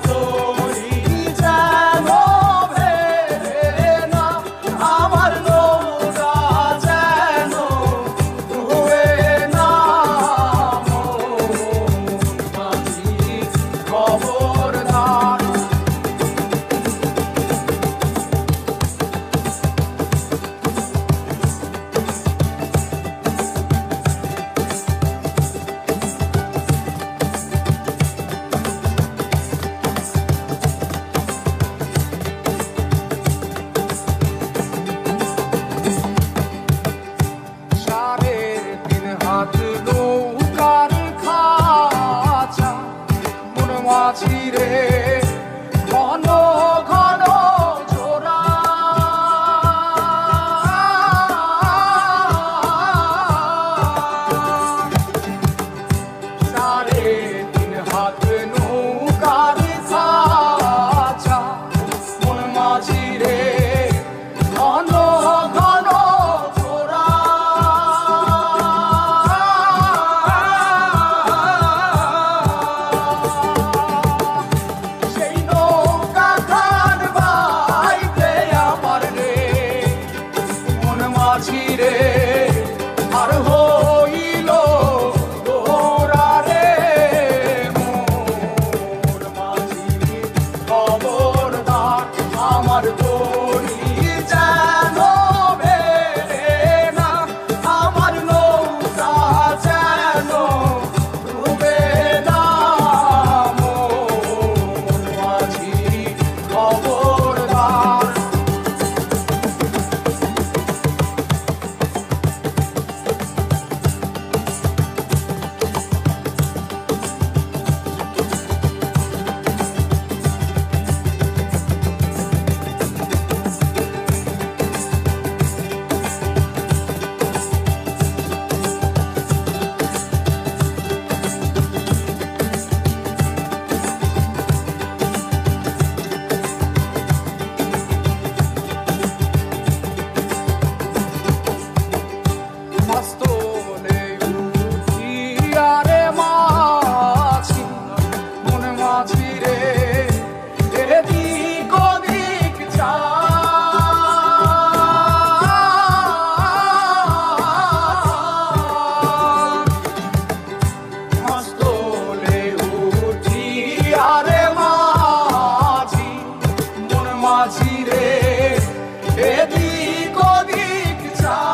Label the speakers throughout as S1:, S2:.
S1: তরি যেন ভেড়ে না, আমার নৌকা যেন ডুবে না। মাঝি খবরদার। নৌকার খাঁচা মন মাঝি রে, ঘন ঘন জোড়া। সাড়ে তিন হাত নৌকার খাঁচা মন মাঝি রে, ঘন ঘন জোড়া। রে আর হইল গোরা রে, মোর মাঝি খবরদার। আমার তরি যেন ভেড়ে না, আমার নৌকা যেন ডুবে না। মোর মাঝি খবরদার। মস্তলে উঠিয়া রে মাঝি, মন মাঝি রে, এদিক ওদিক যায়। মস্তলে উঠিয়া রে মাঝি, মন মাঝি রে, এদিক ওদিক যায়।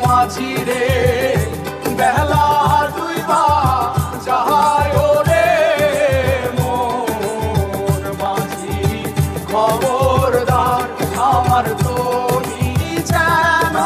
S1: মাঝি রে বেলা দুইবা যায় রে, মোর মাঝি খবরদার। আমার তরি যেন